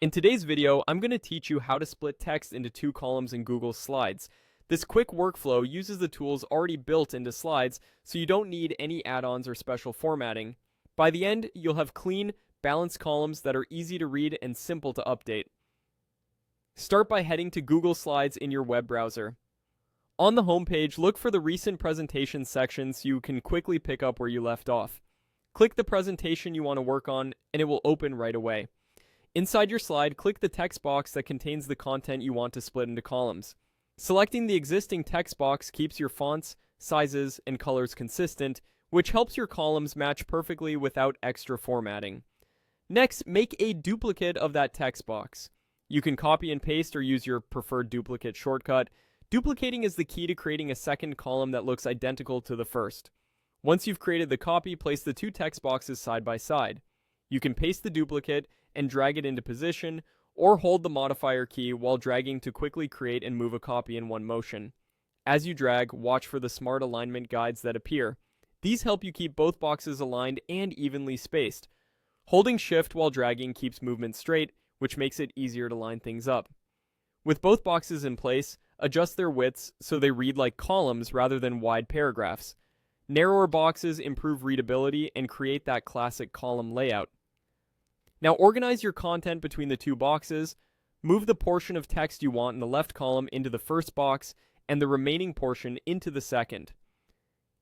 In today's video, I'm going to teach you how to split text into two columns in Google Slides. This quick workflow uses the tools already built into Slides, so you don't need any add-ons or special formatting. By the end, you'll have clean, balanced columns that are easy to read and simple to update. Start by heading to Google Slides in your web browser. On the home page, look for the Recent Presentations section so you can quickly pick up where you left off. Click the presentation you want to work on, and it will open right away. Inside your slide, click the text box that contains the content you want to split into columns. Selecting the existing text box keeps your fonts, sizes, and colors consistent, which helps your columns match perfectly without extra formatting. Next, make a duplicate of that text box. You can copy and paste or use your preferred duplicate shortcut. Duplicating is the key to creating a second column that looks identical to the first. Once you've created the copy, place the two text boxes side by side. You can paste the duplicate and drag it into position, or hold the modifier key while dragging to quickly create and move a copy in one motion. As you drag, watch for the smart alignment guides that appear. These help you keep both boxes aligned and evenly spaced. Holding Shift while dragging keeps movement straight, which makes it easier to line things up. With both boxes in place, adjust their widths so they read like columns rather than wide paragraphs. Narrower boxes improve readability and create that classic column layout. Now organize your content between the two boxes. Move the portion of text you want in the left column into the first box and the remaining portion into the second.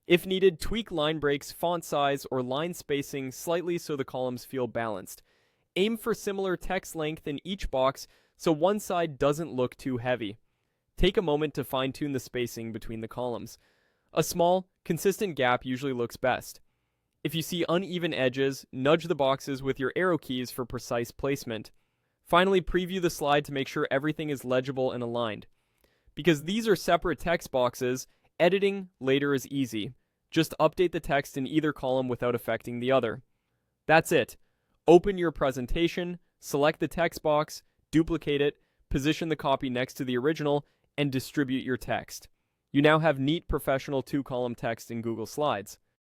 If needed, tweak line breaks, font size, or line spacing slightly so the columns feel balanced. Aim for similar text length in each box so one side doesn't look too heavy. Take a moment to fine-tune the spacing between the columns. A small, consistent gap usually looks best. If you see uneven edges, nudge the boxes with your arrow keys for precise placement. Finally, preview the slide to make sure everything is legible and aligned. Because these are separate text boxes, editing later is easy. Just update the text in either column without affecting the other. That's it. Open your presentation, select the text box, duplicate it, position the copy next to the original, and distribute your text. You now have neat professional two-column text in Google Slides.